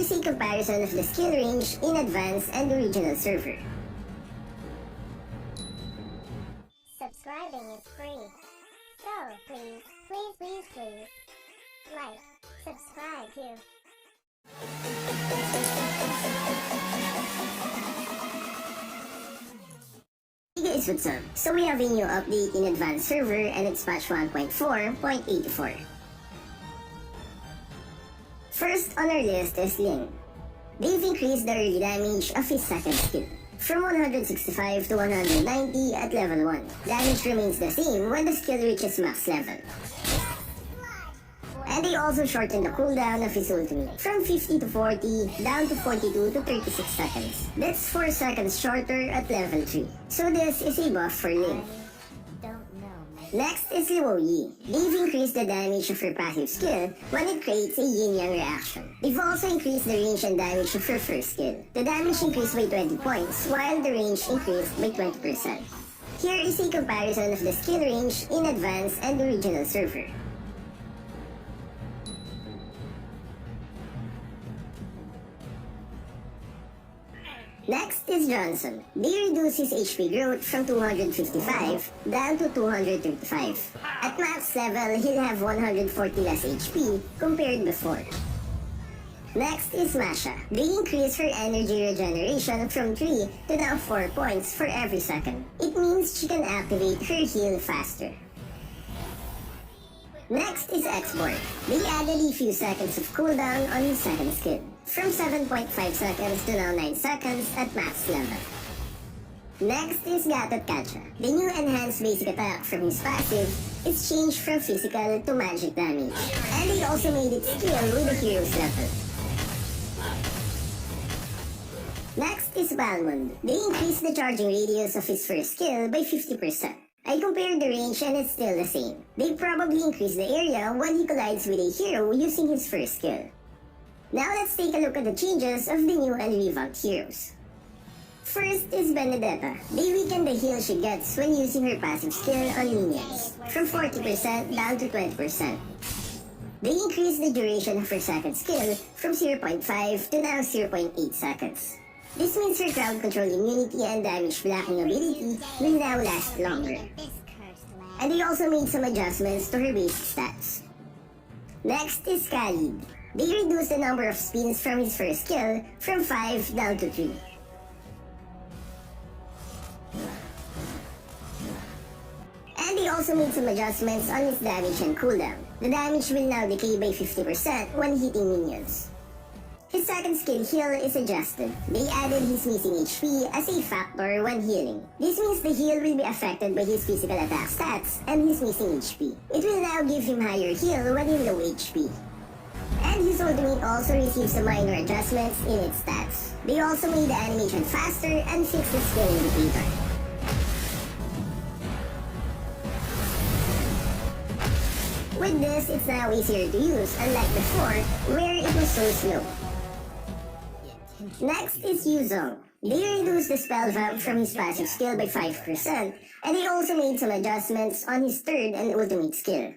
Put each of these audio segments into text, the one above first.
is a comparison of the skill range in advanced and original server. Subscribing is free. So please, like, subscribe here. Hey guys, what's up? So we have a new update in advanced server and it's patch 1.4.84. First on our list is Ling. They've increased the early damage of his second skill from 165 to 190 at level 1. Damage remains the same when the skill reaches max level. And they also shortened the cooldown of his ultimate from 50 to 40 down to 42 to 36 seconds. That's 4 seconds shorter at level 3. So this is a buff for Ling. Next is Luo Yi. They've increased the damage of her passive skill when it creates a yin-yang reaction. They've also increased the range and damage of her first skill. The damage increased by 20 points while the range increased by 20%. Here is a comparison of the skill range in advanced and original server. Next is Johnson. They reduce his HP growth from 255 down to 235. At max level, he'll have 140 less HP compared before. Next is Masha. They increase her energy regeneration from 3 to now 4 points for every second. It means she can activate her heal faster. Next is Export. They added a few seconds of cooldown on his second skill, from 7.5 seconds to now 9 seconds at max level. Next is Gatot Kacha. The new enhanced basic attack from his passive is changed from physical to magic damage, and they also made it skill with the hero's level. Next is Balmond. They increased the charging radius of his first skill by 50%. I compared the range and it's still the same. They probably increased the area when he collides with a hero using his first skill. Now let's take a look at the changes of the new and revamped heroes. First is Benedetta. They weaken the heal she gets when using her passive skill on minions, from 40% down to 20%. They increase the duration of her second skill from 0.5 to now 0.8 seconds. This means her crowd control immunity and damage blocking ability will now last longer. And they also made some adjustments to her basic stats. Next is Khalid. They reduced the number of spins from his first skill from 5 down to 3. And they also made some adjustments on his damage and cooldown. The damage will now decay by 50% when hitting minions. His second skill heal is adjusted. They added his missing HP as a factor when healing. This means the heal will be affected by his physical attack stats and his missing HP. It will now give him higher heal when in low HP. And his ultimate also receives some minor adjustments in its stats. They also made the animation faster and fixed the skill indicator. With this, it's now easier to use, unlike before, where it was so slow. Next is Yuzong. They reduced the spell vamp from his passive skill by 5%, and they also made some adjustments on his third and ultimate skill.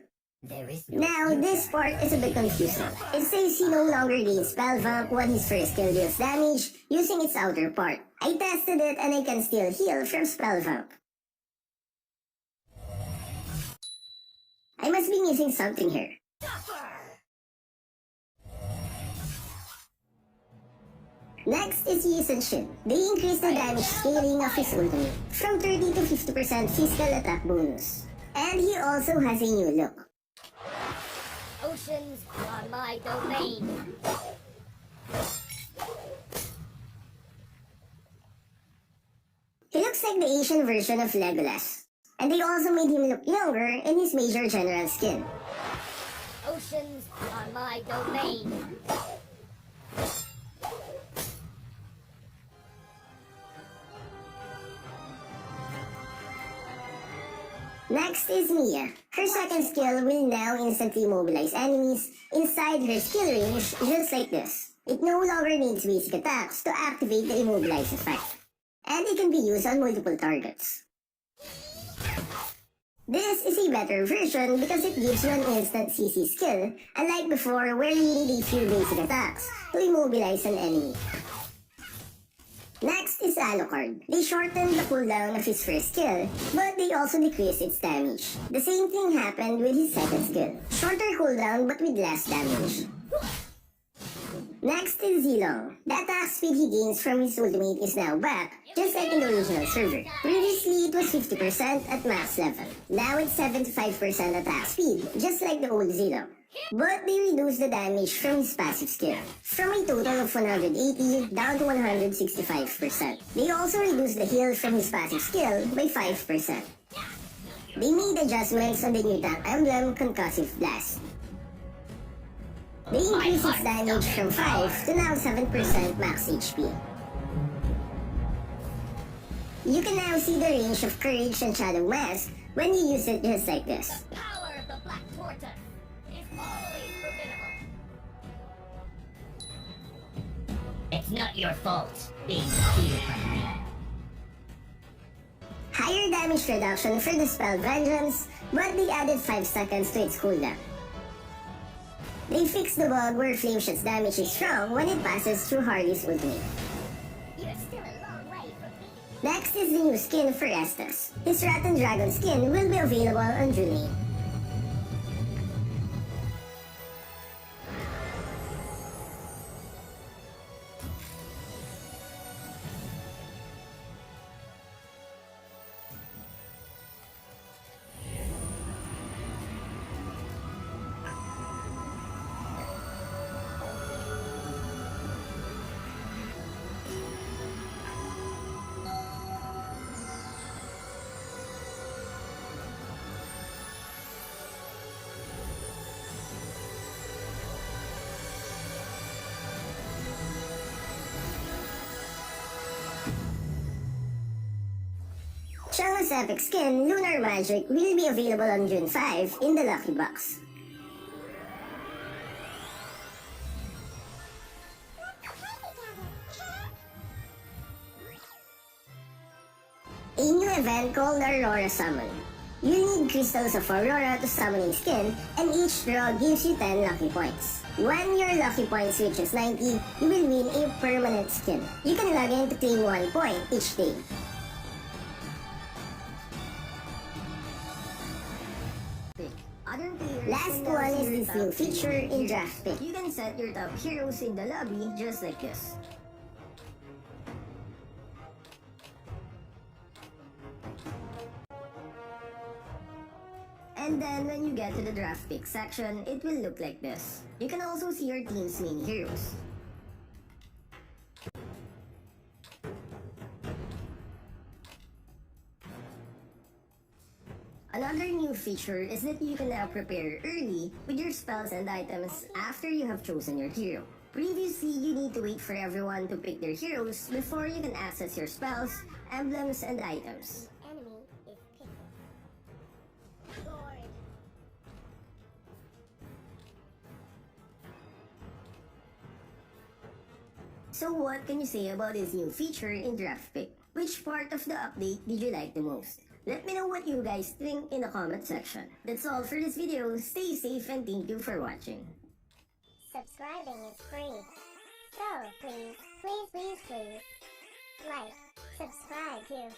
Now, this part is a bit confusing. It says he no longer gains spell vamp when his first skill deals damage using its outer part. I tested it and I can still heal from spell vamp. I must be missing something here. Next is Yi Sun-shin. They increased the damage scaling of his ultimate from 30 to 50% physical attack bonus. And he also has a new look. Oceans are my domain. He looks like the Asian version of Legolas. And they also made him look younger in his Major General skin. Oceans are my domain. Next is Mia. Her second skill will now instantly mobilize enemies inside her skill range just like this. It no longer needs basic attacks to activate the immobilize effect. And it can be used on multiple targets. This is a better version because it gives you an instant CC skill, unlike before where you need a few basic attacks to immobilize an enemy. Next is Alucard. They shortened the cooldown of his first skill, but they also decreased its damage. The same thing happened with his second skill. Shorter cooldown but with less damage. Next is Zilong. The attack speed he gains from his ultimate is now back, just like in the original server. Previously, it was 50% at max level. Now it's 75% attack speed, just like the old Zilong. But they reduced the damage from his passive skill, from a total of 180 down to 165%. They also reduced the heal from his passive skill by 5%. They made adjustments on the new tank emblem, Concussive Blast. They increased its damage from 5 to now 7% max HP. You can now see the range of Courage and Shadow Mask when you use it just like this. Power of the Black Tortoise is always formidable. It's not your fault being defeated by me. Higher damage reduction for the spell Vengeance, but they added 5 seconds to its cooldown. They fixed the bug where Flameshot's damage is strong when it passes through Harley's ultimate. You're still a long way from me. Next is the new skin for Estus. His Rotten Dragon skin will be available on June 8. Shanghai's epic skin, Lunar Magic, will be available on June 5 in the Lucky Box. A new event called Aurora Summon. You need crystals of Aurora to summon a skin, and each draw gives you 10 lucky points. When your lucky points reaches 90, you will win a permanent skin. You can log in to claim 1 point each day. Last one is this new feature in Draft Pick. You can set your top heroes in the lobby just like this. And then when you get to the Draft Pick section, it will look like this. You can also see your team's main heroes. Another new feature is that you can now prepare early with your spells and items after you have chosen your hero. Previously, you need to wait for everyone to pick their heroes before you can access your spells, emblems, and items. Enemy is picked. Lord. So what can you say about this new feature in Draft Pick? Which part of the update did you like the most? Let me know what you guys think in the comment section. That's all for this video. Stay safe and thank you for watching. Subscribing is free. So please, please, please, please, like, subscribe too.